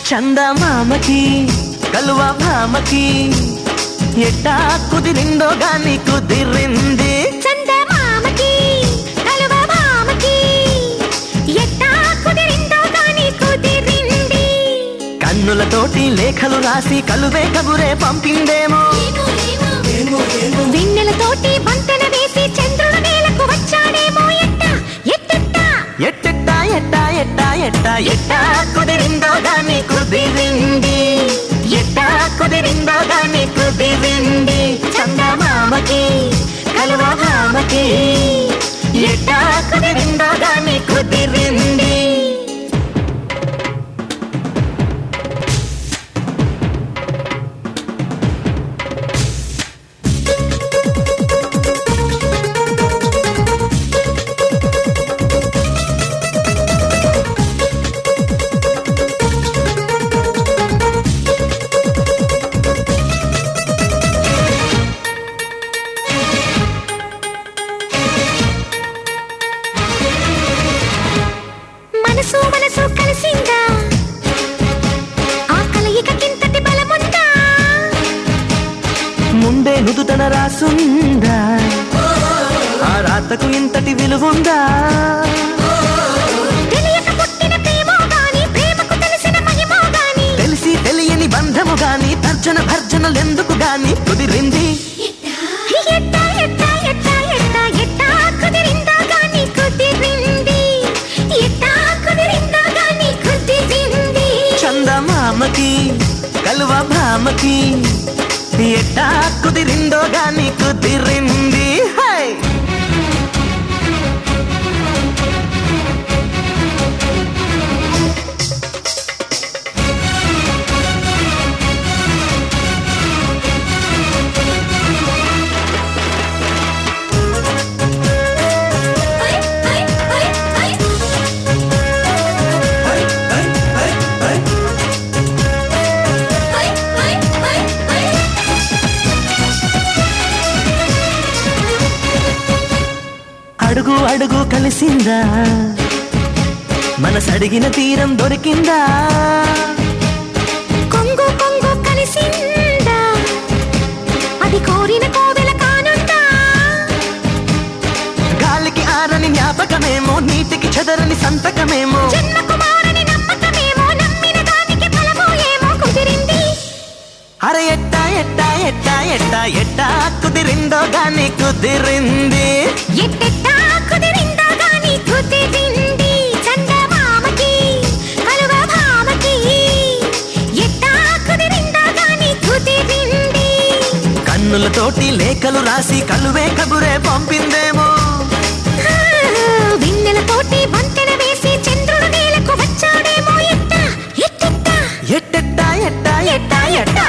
చందమామకి కలువ భామకి ఎట్టా కుదిరిందో గాని కుదిరింది. చందమామకి కలువ భామకి ఎట్టా కుదిరిందో గాని కుదిరింది. కన్నులతోటి లేఖలు రాసి కలువే కబురే పంపిందేమో. వెన్నెలతోటి బంతన వేసి చంద్రుడు నేలకు వచ్చాడేమో. ఎట్టా ఎట్టెట్టా ఎట్టెట్టా ఎట్టా ఎట్టా ఎట్టా ఎట్టా కుదిరిందో గాని కుదిరింది. ఎట్టా కుదిరిందో గాని కుదిరింది. చందమామకి కలువ భామకి ఎట్టా కుదిరిందో గాని కుదిరింది. మనసు మనసు కలిసిందా, ఆ కలయికకింతటి బలముందా. ముందే నుదుటన రాసుందా, ఆ రాతకు ఇంతటి విలువుందా. తెలియక పుట్టిన ప్రేమో గాని, ప్రేమకు తెలిసిన మహిమో గాని, తెలిసి తెలియని బంధము గాని తర్జన భర్జనలెందుకు గాని కుదిరింది. ఎట్టా ఎట్టా ఎట్టా ఎట్టా ఎట్టా కుదిరిందో గాని కుదిరింది. ఎట్టా కుదిరిందో గాని కుదిరింది. చందమామకి కలువ భామకి ఎట్టా కుదిరిందో గాని కుదిరింది. హై! అడుగు అడుగు కలిసిందా, మనసడిగిన తీరం దొరికిందా. కొంగు కొంగు కలిసిందా, అది కోరిన కోవెల కానుందా. గాలికి ఆరని జ్ఞాపకమేమో, నీటికి చెదరని సంతకమేమో. జన్మకు మారని నమ్మకమేమో, నమ్మిన దానికి ఫలమో ఏమో కుదిరింది. అరే ఎట్టా ఎట్టా ఎట్టా ఎట్టా ఎట్టా కుదిరిందో గాని కుదిరింది. ఎట్టెట్టా కుదిరిందో గాని కుదిరింది. చందమామకి కలువ భామకి ఎట్టా కుదిరిందో గాని కుదిరింది. కన్నులతోటి లేఖలు రాసి కలువే కబురే పంపిందేమో. వెన్నెలతోటి వంతెన వేసి చంద్రుడు నేలకు వచ్చాడేమో. ఎట్టా ఎట్టెట్టా ఎట్టెట్టా ఎట్టా ఎట్టా ఎట్టా